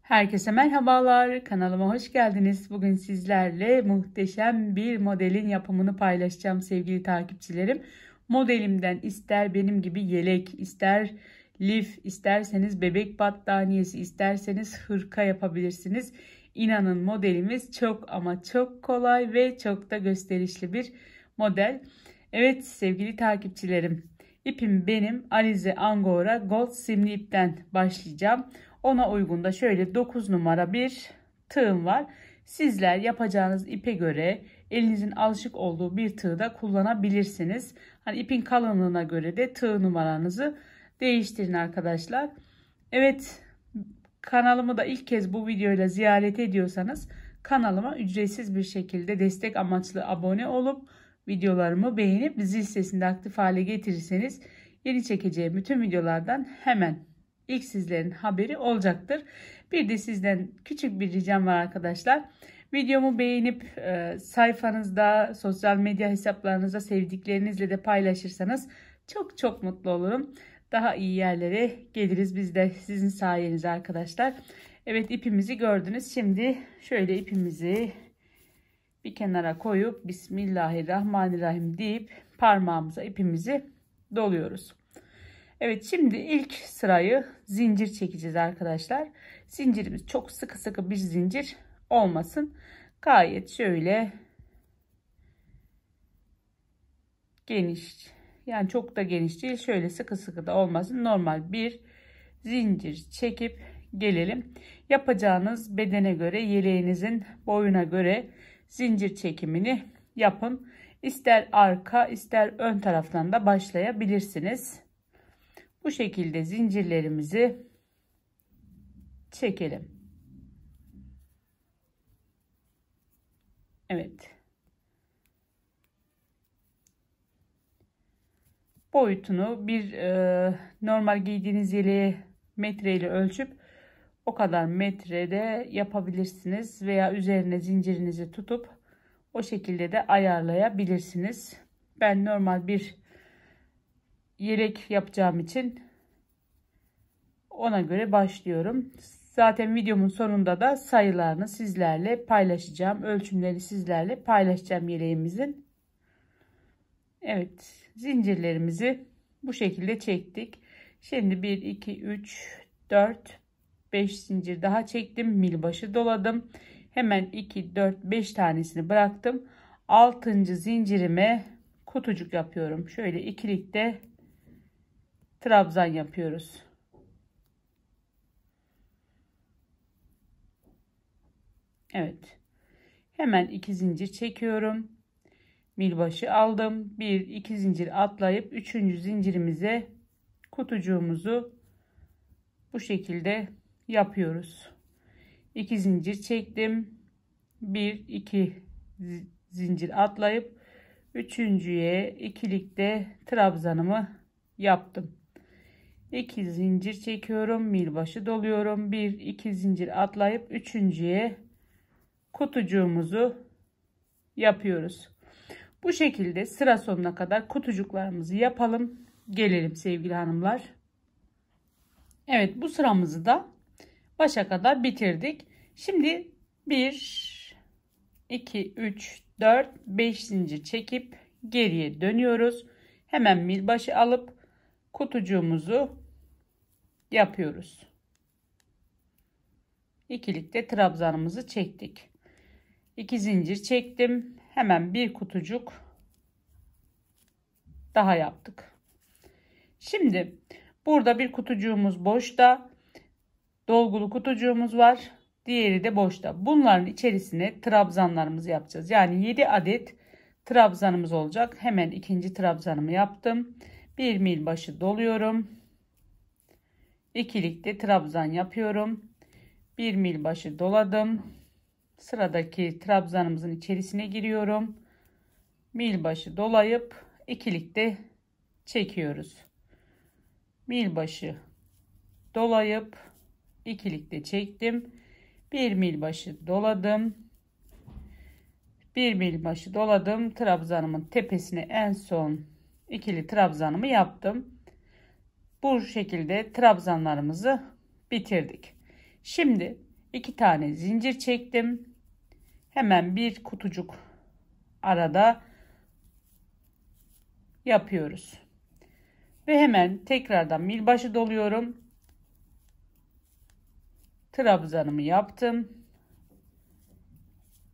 Herkese merhabalar, kanalıma hoş geldiniz. Bugün sizlerle muhteşem bir modelin yapımını paylaşacağım sevgili takipçilerim. Modelimden ister benim gibi yelek, ister lif, isterseniz bebek battaniyesi, isterseniz hırka yapabilirsiniz. İnanın modelimiz çok ama çok kolay ve çok da gösterişli bir model. Evet sevgili takipçilerim, ipim benim Alize Angora Gold simli ipten başlayacağım. Ona uygun da şöyle 9 numara bir tığım var. Sizler yapacağınız ipe göre elinizin alışık olduğu bir tığ da kullanabilirsiniz. Hani ipin kalınlığına göre de tığ numaranızı değiştirin arkadaşlar. Evet, kanalımı da ilk kez bu videoyla ziyaret ediyorsanız kanalıma ücretsiz bir şekilde destek amaçlı abone olup videolarımı beğenip zil sesini de aktif hale getirirseniz yeni çekeceğim bütün videolardan hemen İlk sizlerin haberi olacaktır. Bir de sizden küçük bir ricam var arkadaşlar. Videomu beğenip sayfanızda, sosyal medya hesaplarınızda sevdiklerinizle de paylaşırsanız çok çok mutlu olurum. Daha iyi yerlere geliriz biz de sizin sayenizde arkadaşlar. Evet, ipimizi gördünüz. Şimdi şöyle ipimizi bir kenara koyup Bismillahirrahmanirrahim deyip parmağımıza ipimizi doluyoruz. Evet, şimdi ilk sırayı zincir çekeceğiz arkadaşlar. Zincirimiz çok sıkı sıkı bir zincir olmasın. Gayet şöyle geniş, yani çok da geniş değil, şöyle sıkı sıkı da olmasın. Normal bir zincir çekip gelelim. Yapacağınız bedene göre, yeleğinizin boyuna göre zincir çekimini yapın. İster arka ister ön taraftan da başlayabilirsiniz. Bu şekilde zincirlerimizi çekelim. Evet. Boyutunu bir normal giydiğiniz yeleğe metreyle ölçüp o kadar metrede yapabilirsiniz. Veya üzerine zincirinizi tutup o şekilde de ayarlayabilirsiniz. Ben normal bir yelek yapacağım için ona göre başlıyorum. Zaten videomun sonunda da sayılarını sizlerle paylaşacağım. Ölçümleri sizlerle paylaşacağım yeleğimizin. Evet, zincirlerimizi bu şekilde çektik. Şimdi 1, 2, 3, 4, 5 zincir daha çektim. Milbaşı doladım. Hemen 2, 4, 5 tanesini bıraktım. 6. zincirime kutucuk yapıyorum. Şöyle ikilikte trabzan yapıyoruz. Evet. Hemen 2 zincir çekiyorum. Milbaşı aldım. 1, 2 zincir atlayıp 3. zincirimize kutucuğumuzu bu şekilde yapıyoruz. 2 zincir çektim. 1, 2 zincir atlayıp 3.'ye ikilikte trabzanımı yaptım. 2 zincir çekiyorum. Milbaşı doluyorum. 1, 2 zincir atlayıp 3.'ye kutucuğumuzu yapıyoruz. Bu şekilde sıra sonuna kadar kutucuklarımızı yapalım. Gelelim sevgili hanımlar. Evet, bu sıramızı da başa kadar bitirdik. Şimdi 1, 2, 3, 4, 5 zincir çekip geriye dönüyoruz. Hemen milbaşı alıp kutucuğumuzu yapıyoruz. İkilikte trabzanımızı çektik. 2 zincir çektim. Hemen bir kutucuk daha yaptık. Şimdi burada bir kutucuğumuz boşta, dolgulu kutucuğumuz var. Diğeri de boşta. Bunların içerisine trabzanlarımızı yapacağız. Yani 7 adet trabzanımız olacak. Hemen ikinci trabzanımı yaptım. Bir milbaşı doluyorum. İkilikte trabzan yapıyorum. Bir milbaşı doladım. Sıradaki trabzanımızın içerisine giriyorum. Milbaşı dolayıp ikilikte çekiyoruz. Milbaşı dolayıp ikilikte çektim. Bir milbaşı doladım. Bir milbaşı doladım. Trabzanımın tepesine en son ikili trabzanımı yaptım. Bu şekilde trabzanlarımızı bitirdik. Şimdi 2 tane zincir çektim. Hemen bir kutucuk arada yapıyoruz. Ve hemen tekrardan milbaşı doluyorum. Trabzanımı yaptım.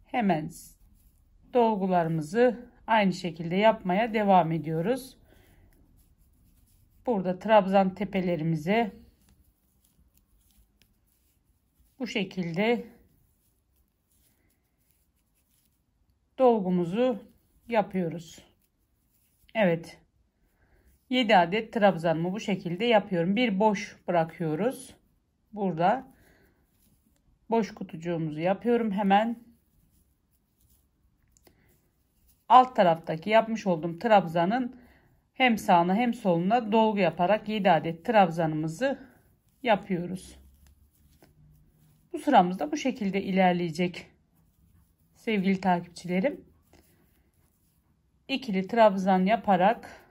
Hemen dolgularımızı aynı şekilde yapmaya devam ediyoruz. Burada trabzan tepelerimize bu şekilde dolgumuzu yapıyoruz. Evet. 7 adet trabzanımı bu şekilde yapıyorum. Bir boş bırakıyoruz. Burada boş kutucuğumuzu yapıyorum. Hemen alt taraftaki yapmış olduğum trabzanın hem sağına hem soluna dolgu yaparak 7 adet trabzanımızı yapıyoruz. Bu sıramız da bu şekilde ilerleyecek sevgili takipçilerim. İkili trabzan yaparak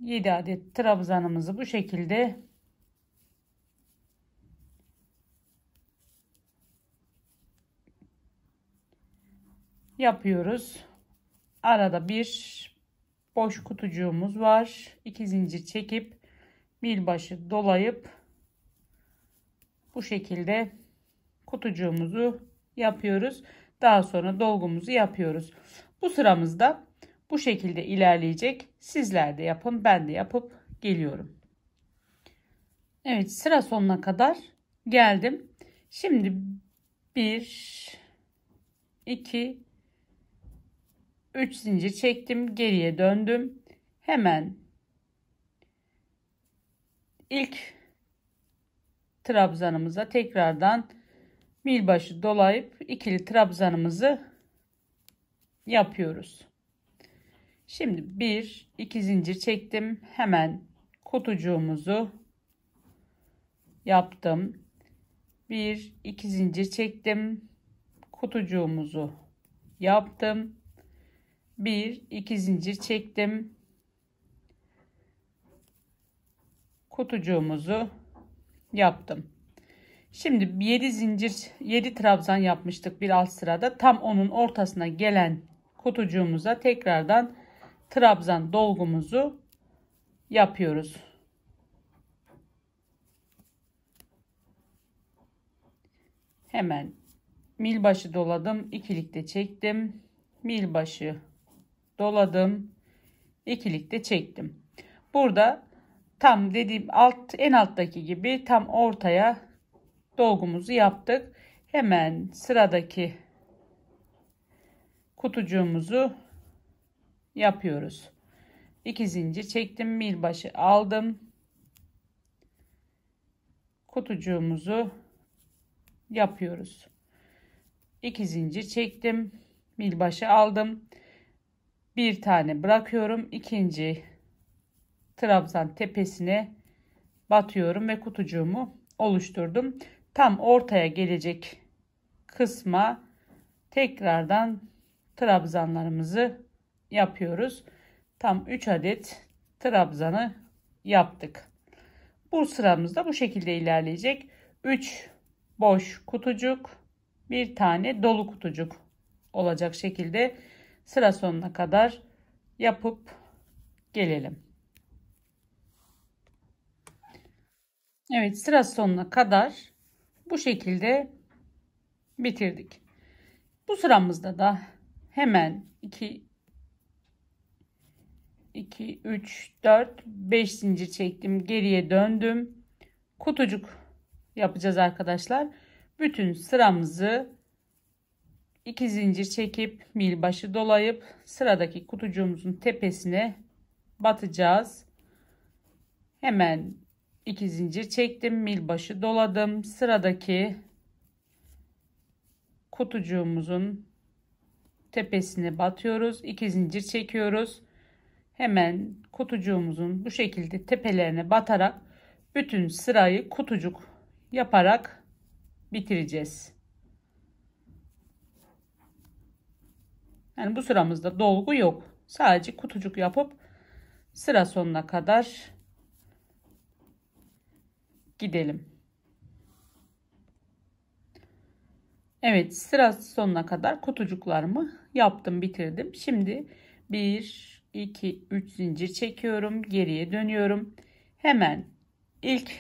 7 adet trabzanımızı bu şekilde yapıyoruz. Arada bir boş kutucuğumuz var. 2 zincir çekip milbaşı dolayıp bu şekilde kutucuğumuzu yapıyoruz. Daha sonra dolgumuzu yapıyoruz. Bu sıramızda bu şekilde ilerleyecek. Sizler de yapın, ben de yapıp geliyorum. Evet, sıra sonuna kadar geldim. Şimdi 1 2 3 zincir çektim, geriye döndüm. Hemen ilk trabzanımıza tekrardan milbaşı dolayıp ikili trabzanımızı yapıyoruz. Şimdi 1 2 zincir çektim. Hemen kutucuğumuzu yaptım. 1 2 zincir çektim. Kutucuğumuzu yaptım. 1 2 zincir çektim. Kutucuğumuzu yaptım. Şimdi 7 trabzan yapmıştık bir alt sırada. Tam onun ortasına gelen kutucuğumuza tekrardan trabzan dolgumuzu yapıyoruz. Hemen milbaşı doladım, ikilikte çektim. Milbaşı doladım, ikilikte çektim. Burada tam dediğim en alttaki gibi tam ortaya dolgumuzu yaptık. Hemen sıradaki kutucuğumuzu yapıyoruz. 2 zincir çektim, milbaşı aldım. Kutucuğumuzu yapıyoruz. 2 zincir çektim, milbaşı aldım. Bir tane bırakıyorum. İkinci trabzan tepesine batıyorum ve kutucuğumu oluşturdum. Tam ortaya gelecek kısma tekrardan trabzanlarımızı yapıyoruz. Tam 3 adet trabzanı yaptık. Bu sıramızda bu şekilde ilerleyecek. 3 boş kutucuk, bir tane dolu kutucuk olacak şekilde sıra sonuna kadar yapıp gelelim. Evet, sıra sonuna kadar bu şekilde bitirdik. Bu sıramızda da hemen 2 3 4 5 zincir çektim, geriye döndüm. Kutucuk yapacağız arkadaşlar. Bütün sıramızı 2 zincir çekip milbaşı dolayıp sıradaki kutucuğumuzun tepesine batacağız. Hemen 2 zincir çektim, milbaşı doladım. Sıradaki kutucuğumuzun tepesine batıyoruz. 2 zincir çekiyoruz. Hemen kutucuğumuzun bu şekilde tepelerine batarak bütün sırayı kutucuk yaparak bitireceğiz. Yani bu sıramızda dolgu yok. Sadece kutucuk yapıp sıra sonuna kadar gidelim. Evet, sıra sonuna kadar kutucuklarımı yaptım, bitirdim. Şimdi 1 2 3 zincir çekiyorum, geriye dönüyorum. Hemen ilk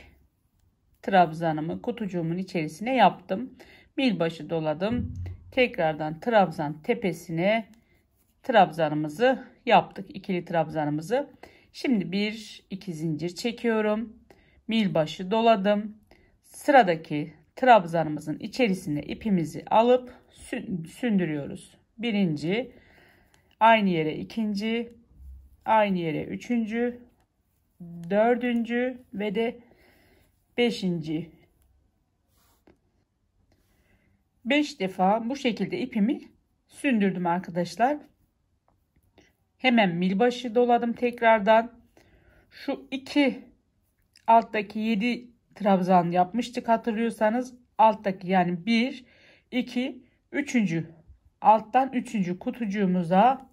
trabzanımı kutucuğumun içerisine yaptım. Milbaşı doladım. Tekrardan trabzan tepesine trabzanımızı yaptık. İkili trabzanımızı. Şimdi 1 2 zincir çekiyorum. Milbaşı doladım. Sıradaki trabzanımızın içerisine ipimizi alıp sündürüyoruz. Birinci, aynı yere ikinci, aynı yere üçüncü, dördüncü ve de beşinci. 5 defa bu şekilde ipimi sündürdüm arkadaşlar. Hemen milbaşı doladım tekrardan. Şu iki alttaki 7 trabzan yapmıştık hatırlıyorsanız. Alttaki yani 1 2 3. alttan 3. kutucuğumuza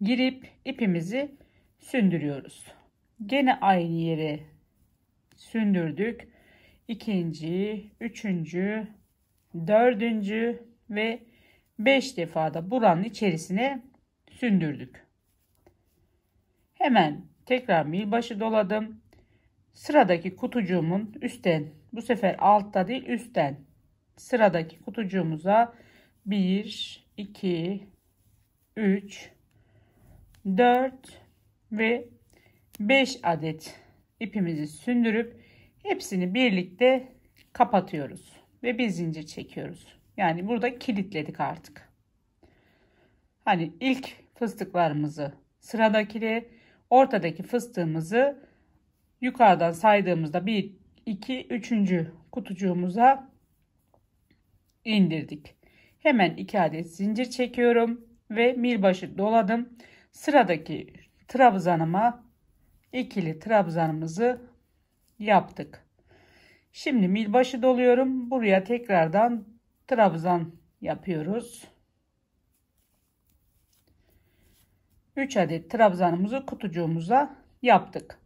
girip ipimizi sündürüyoruz. Gene aynı yere sündürdük. İkinci, üçüncü, dördüncü ve 5 defa da buranın içerisine sündürdük. Hemen tekrar milbaşı doladım. Sıradaki kutucuğumun üstten, bu sefer altta değil üstten, sıradaki kutucuğumuza 1 2 3 4 ve 5 adet ipimizi sündürüp hepsini birlikte kapatıyoruz ve bir zincir çekiyoruz. Yani burada kilitledik artık. Hani ilk fıstıklarımızı sıradaki, ortadaki fıstığımızı yukarıdan saydığımızda 1 2 3. kutucuğumuza indirdik. Hemen 2 adet zincir çekiyorum ve milbaşı doladım. Sıradaki trabzanıma ikili trabzanımızı yaptık. Şimdi milbaşı doluyorum. Buraya tekrardan trabzan yapıyoruz. 3 adet trabzanımızı kutucuğumuza yaptık.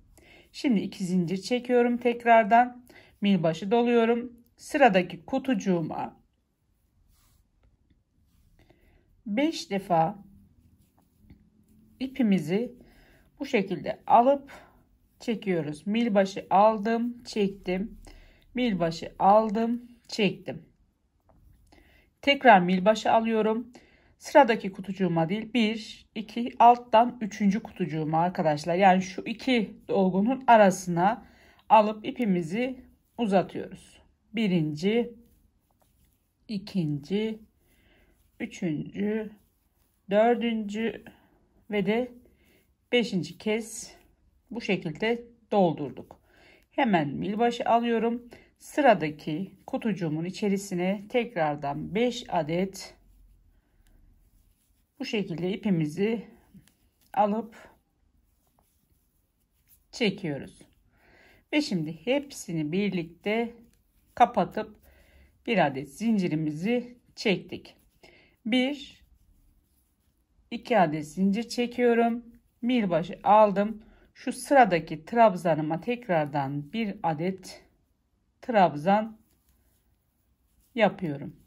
Şimdi 2 zincir çekiyorum tekrardan. Milbaşı doluyorum. Sıradaki kutucuğuma 5 defa ipimizi bu şekilde alıp çekiyoruz. Milbaşı aldım, çektim. Milbaşı aldım, çektim. Tekrar milbaşı alıyorum. Sıradaki kutucuğuma değil 1 2 alttan 3. kutucuğuma arkadaşlar. Yani şu iki dolgunun arasına alıp ipimizi uzatıyoruz. Birinci, ikinci, üçüncü, dördüncü ve de beşinci kez bu şekilde doldurduk. Hemen milbaşı alıyorum. Sıradaki kutucuğumun içerisine tekrardan 5 adet bu şekilde ipimizi alıp çekiyoruz. Ve şimdi hepsini birlikte kapatıp bir adet zincirimizi çektik. 1 2 adet zincir çekiyorum. Milbaşı aldım. Şu sıradaki trabzanıma tekrardan bir adet trabzan yapıyorum.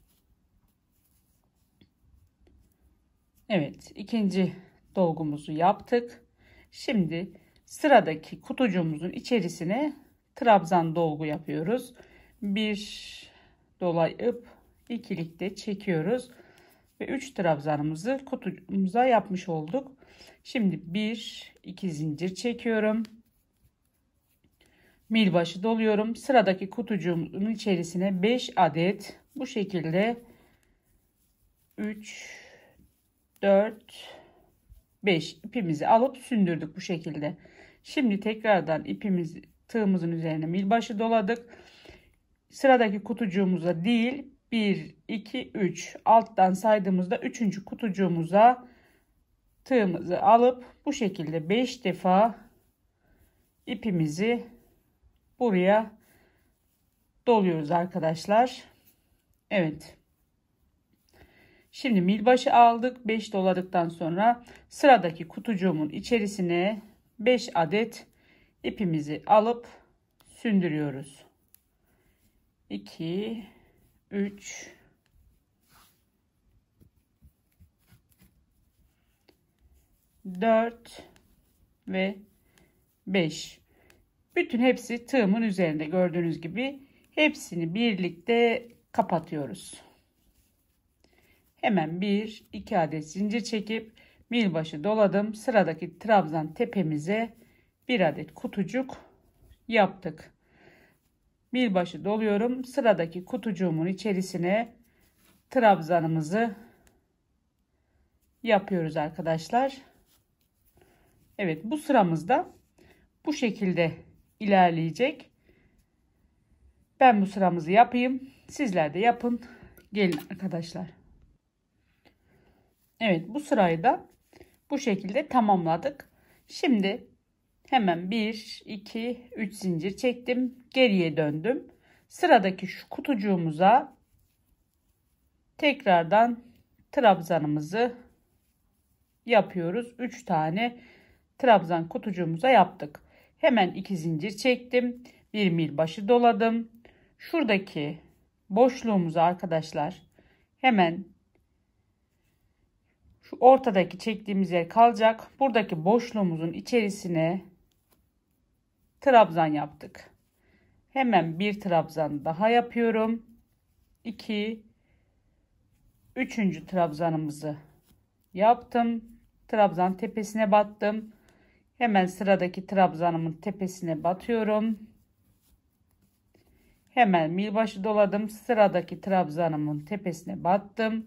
Evet, ikinci dolgumuzu yaptık. Şimdi sıradaki kutucuğumuzun içerisine trabzan dolgu yapıyoruz. Bir dolayıp ikilikte çekiyoruz ve 3 trabzanımızı kutucuğumuza yapmış olduk. Şimdi 1 2 zincir çekiyorum. Milbaşı doluyorum. Sıradaki kutucuğumun içerisine 5 adet bu şekilde 3 4 5 ipimizi alıp sündürdük bu şekilde. Şimdi tekrardan ipimizi tığımızın üzerine milbaşı doladık. Sıradaki kutucuğumuza değil 1 2 3 alttan saydığımızda 3. kutucuğumuza tığımızı alıp bu şekilde 5 defa ipimizi buraya doluyoruz arkadaşlar. Evet. Şimdi milbaşı aldık. 5 doladıktan sonra sıradaki kutucuğumun içerisine 5 adet ipimizi alıp sündürüyoruz. 2 3, 4 ve 5. Bütün hepsi tığımın üzerinde gördüğünüz gibi hepsini birlikte kapatıyoruz. Hemen 1-2 adet zincir çekip milbaşı doladım. Sıradaki trabzan tepemize bir adet kutucuk yaptık. Milbaşı doluyorum. Sıradaki kutucuğumun içerisine trabzanımızı yapıyoruz arkadaşlar. Evet, bu sıramızda bu şekilde ilerleyecek. Ben bu sıramızı yapayım. Sizler de yapın. Gelin arkadaşlar. Evet, bu sırayı da bu şekilde tamamladık. Şimdi hemen 1, 2, 3 zincir çektim. Geriye döndüm. Sıradaki şu kutucuğumuza tekrardan trabzanımızı yapıyoruz. 3 tane trabzan kutucuğumuza yaptık. Hemen 2 zincir çektim. Bir milbaşı doladım. Şuradaki boşluğumuza arkadaşlar hemen şu ortadaki çektiğimiz yer kalacak. Buradaki boşluğumuzun içerisine trabzan yaptık. Hemen bir trabzan daha yapıyorum. 2, 3. trabzanımızı yaptım. Trabzan tepesine battım. Hemen sıradaki trabzanımın tepesine batıyorum. Hemen milbaşı doladım. Sıradaki trabzanımın tepesine battım.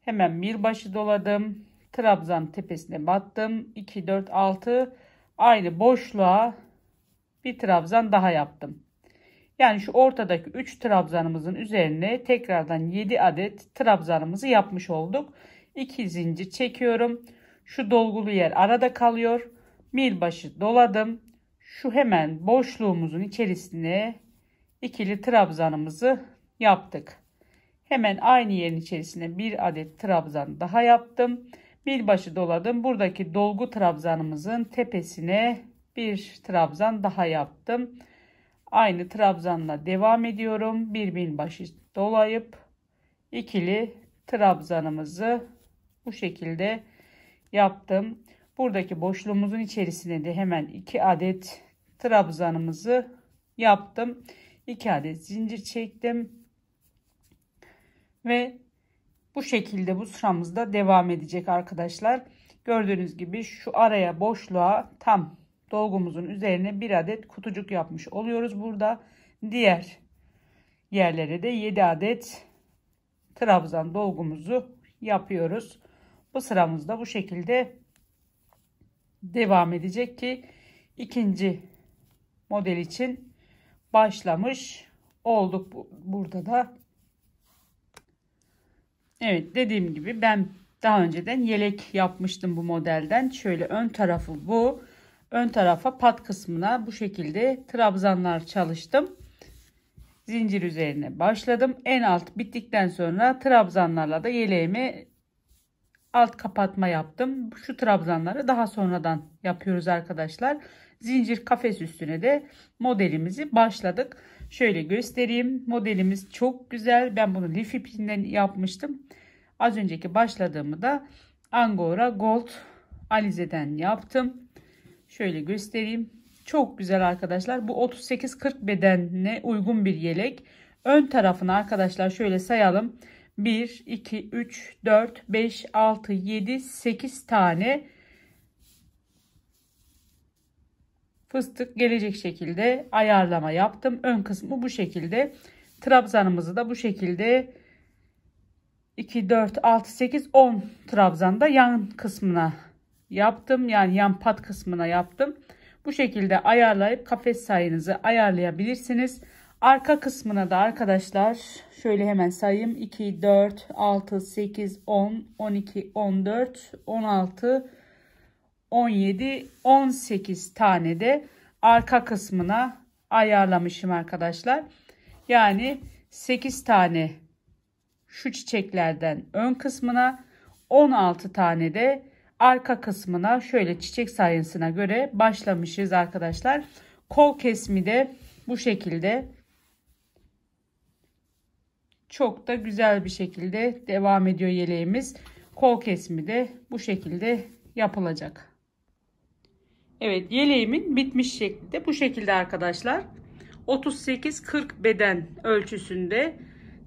Hemen milbaşı doladım. Trabzan tepesine battım. 2, 4, 6 aynı boşluğa bir trabzan daha yaptım. Yani şu ortadaki 3 trabzanımızın üzerine tekrardan 7 adet trabzanımızı yapmış olduk. 2 zincir çekiyorum. Şu dolgulu yer arada kalıyor. Milbaşı doladım. Şu hemen boşluğumuzun içerisine ikili trabzanımızı yaptık. Hemen aynı yerin içerisine bir adet trabzan daha yaptım. Milbaşı doladım. Buradaki dolgu trabzanımızın tepesine bir trabzan daha yaptım. Aynı trabzanla devam ediyorum. Bir milbaşı dolayıp ikili trabzanımızı bu şekilde yaptım. Buradaki boşluğumuzun içerisine de hemen 2 adet trabzanımızı yaptım. 2 adet zincir çektim. Ve bu şekilde bu sıramızda devam edecek arkadaşlar. Gördüğünüz gibi şu araya boşluğa tam dolgumuzun üzerine bir adet kutucuk yapmış oluyoruz burada. Diğer yerlere de 7 adet trabzan dolgumuzu yapıyoruz. Bu sıramızda bu şekilde devam edecek ki ikinci model için başlamış olduk burada da. Evet, dediğim gibi ben daha önceden yelek yapmıştım bu modelden. Şöyle ön tarafı bu. Ön tarafa pat kısmına bu şekilde trabzanlar çalıştım. Zincir üzerine başladım. En alt bittikten sonra trabzanlarla da yeleğime alt kapatma yaptım. Şu trabzanları daha sonradan yapıyoruz arkadaşlar. Zincir kafes üstüne de modelimizi başladık. Şöyle göstereyim. Modelimiz çok güzel. Ben bunu lif ipinden yapmıştım. Az önceki başladığımı da Angora Gold Alize'den yaptım. Şöyle göstereyim. Çok güzel arkadaşlar. Bu 38-40 bedenine uygun bir yelek. Ön tarafını arkadaşlar şöyle sayalım. 1, 2, 3, 4, 5, 6, 7, 8 tane fıstık gelecek şekilde ayarlama yaptım. Ön kısmı bu şekilde. Trabzanımızı da bu şekilde 2, 4, 6, 8, 10 trabzanda yan kısmına yaptım. Yani yan pat kısmına yaptım. Bu şekilde ayarlayıp kafes sayınızı ayarlayabilirsiniz. Arka kısmına da arkadaşlar şöyle hemen sayayım. 2, 4, 6, 8, 10, 12, 14, 16, 17, 18 tane de arka kısmına ayarlamışım arkadaşlar. Yani 8 tane şu çiçeklerden ön kısmına, 16 tane de arka kısmına şöyle çiçek sayısına göre başlamışız arkadaşlar. Kol kesimi de bu şekilde Çok da güzel bir şekilde devam ediyor yeleğimiz. Kol kesimi de bu şekilde yapılacak. Evet, yeleğimin bitmiş şekli de bu şekilde arkadaşlar. 38-40 beden ölçüsünde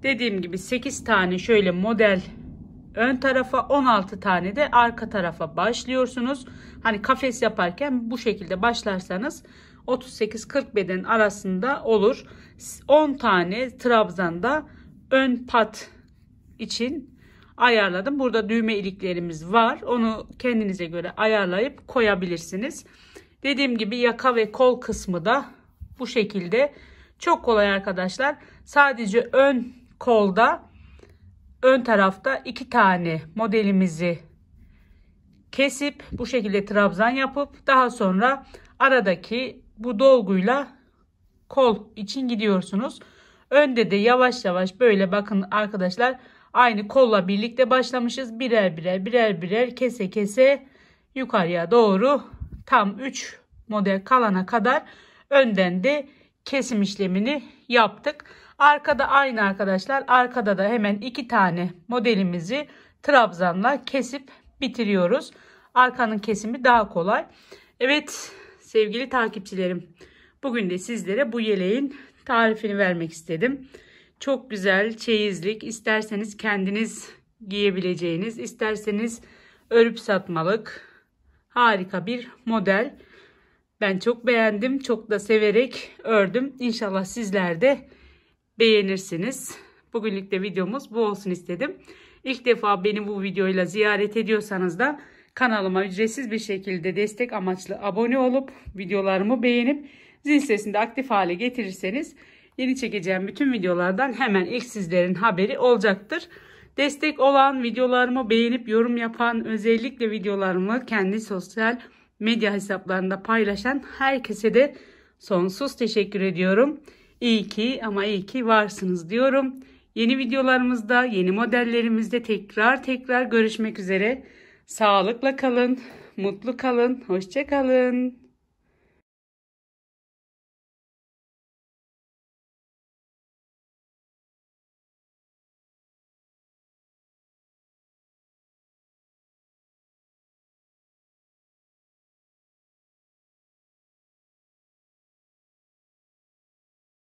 dediğim gibi 8 tane şöyle model ön tarafa, 16 tane de arka tarafa başlıyorsunuz. Hani kafes yaparken bu şekilde başlarsanız 38-40 beden arasında olur. 10 tane trabzanda ön pat için ayarladım. Burada düğme iliklerimiz var. Onu kendinize göre ayarlayıp koyabilirsiniz. Dediğim gibi yaka ve kol kısmı da bu şekilde. Çok kolay arkadaşlar. Sadece ön kolda, ön tarafta 2 tane modelimizi kesip bu şekilde trabzan yapıp daha sonra aradaki bu dolguyla kol için gidiyorsunuz. Önde de yavaş yavaş böyle bakın arkadaşlar, aynı kolla birlikte başlamışız. Birer kese kese yukarıya doğru tam 3 model kalana kadar önden de kesim işlemini yaptık. Arkada aynı arkadaşlar. Arkada da hemen 2 tane modelimizi trabzanla kesip bitiriyoruz. Arkanın kesimi daha kolay. Evet sevgili takipçilerim, bugün de sizlere bu yeleğin tarifini vermek istedim. Çok güzel çeyizlik, isterseniz kendiniz giyebileceğiniz, isterseniz örüp satmalık harika bir model. Ben çok beğendim, çok da severek ördüm. İnşallah sizler de beğenirsiniz. Bugünlük de videomuz bu olsun istedim. İlk defa beni bu videoyla ziyaret ediyorsanız da kanalıma ücretsiz bir şekilde destek amaçlı abone olup videolarımı beğenip zil sesini de aktif hale getirirseniz yeni çekeceğim bütün videolardan hemen ilk sizlerin haberi olacaktır. Destek olan, videolarımı beğenip yorum yapan, özellikle videolarımı kendi sosyal medya hesaplarında paylaşan herkese de sonsuz teşekkür ediyorum. İyi ki ama iyi ki varsınız diyorum. Yeni videolarımızda, yeni modellerimizde tekrar görüşmek üzere. Sağlıkla kalın, mutlu kalın, hoşça kalın.